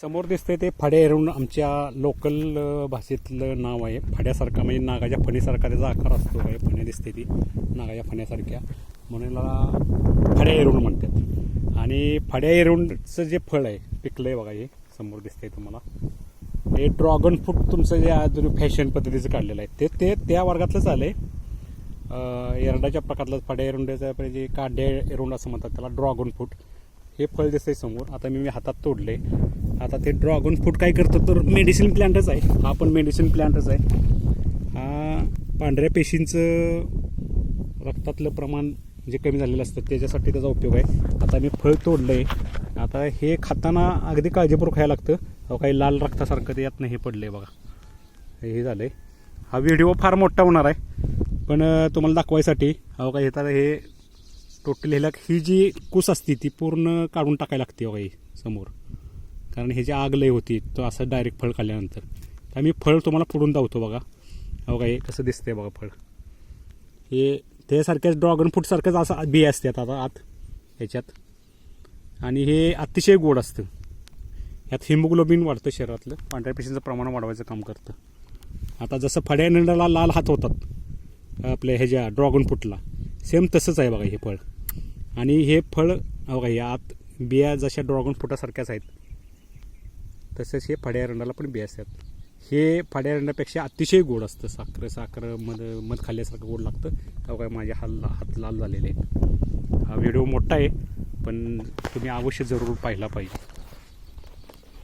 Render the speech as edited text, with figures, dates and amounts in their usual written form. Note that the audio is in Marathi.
समोर दिसतंय ते फड्या एरंड आमच्या लोकल भाषेतलं नाव आहे. फड्यासारखा म्हणजे नागाच्या फणीसारखा त्याचा आकार असतो. काय फण्या दिसते ती नागाच्या फण्यासारख्या, म्हणून याला फड्या एरंड म्हणतात. आणि फड्या एरंडचं जे फळ आहे पिकलं आहे बघा, हे समोर दिसतंय तुम्हाला. हे ड्रॅगन फ्रूट तुमचं जे अजून फॅशन पद्धतीचं काढलेलं आहे ते त्या वर्गातलंच आलं आहे. एरंडाच्या प्रकारातलं फड्या एरंडाचं जे काड्या एरंड असं म्हणतात त्याला, ड्रॅगन फ्रूट हे फळ दिसतंय समोर. आता मी हातात तोडले. आता ते ड्रॅगन फ्रूट काय करतं तर मेडिसिन प्लांटच आहे. हा पण मेडिसिन प्लांटच आहे. हा पांढऱ्या पेशींचं रक्तातलं प्रमाण जे कमी झालेलं असतं त्याच्यासाठी त्याचा उपयोग आहे. आता मी फळ तोडलं आहे. आता हे खाताना अगदी काळजीपूर्वक खायला लागतं. काही लाल रक्तासारखं ते यातनं हे पडलं आहे बघा, हे झालं आहे. हा व्हिडिओ फार मोठा होणार आहे, पण तुम्हाला दाखवायसाठी हो का, हे टोटल ह्याला ही जी कूस असते ती पूर्ण काढून टाकायला लागते बघा ही समोर, कारण हे जे आग लय होती तो असं डायरेक्ट फळ खाल्ल्यानंतर. तर मी फळ तुम्हाला फोडून दावतो बघा. हो का, हे कसं दिसतंय बघा फळ. हे त्यासारख्याच ड्रॅगन फ्रूटसारखंच असं बिया असतात आता आत ह्याच्यात, आणि हे अतिशय गोड असतं. ह्यात हिमोग्लोबिन वाढतं शरीरातलं, पांढऱ्या पेशींचं प्रमाण वाढवायचं काम करतं. आता जसं फड्या एरंडाला लाल हात होतात आपल्या ह्याच्या ड्रॅगन फ्रूटला, सेम तसंच आहे बघा हे फळ. आणि हे फळ बघा, हे आत बिया जशा ड्रॅगन फ्रूटासारख्याच आहेत तसेच हे फड्या एरंडाला पण बिया असतात. हे फड्या एरंडापेक्षा अतिशय गोड असतं. साखर मध खाल्ल्यासारखं गोड लागतं. तेव्हा काय माझे हात लाल झालेले आहेत. हा व्हिडिओ मोठा आहे, पण तुम्ही अवश्य जरूर पाहिला पाहिजे.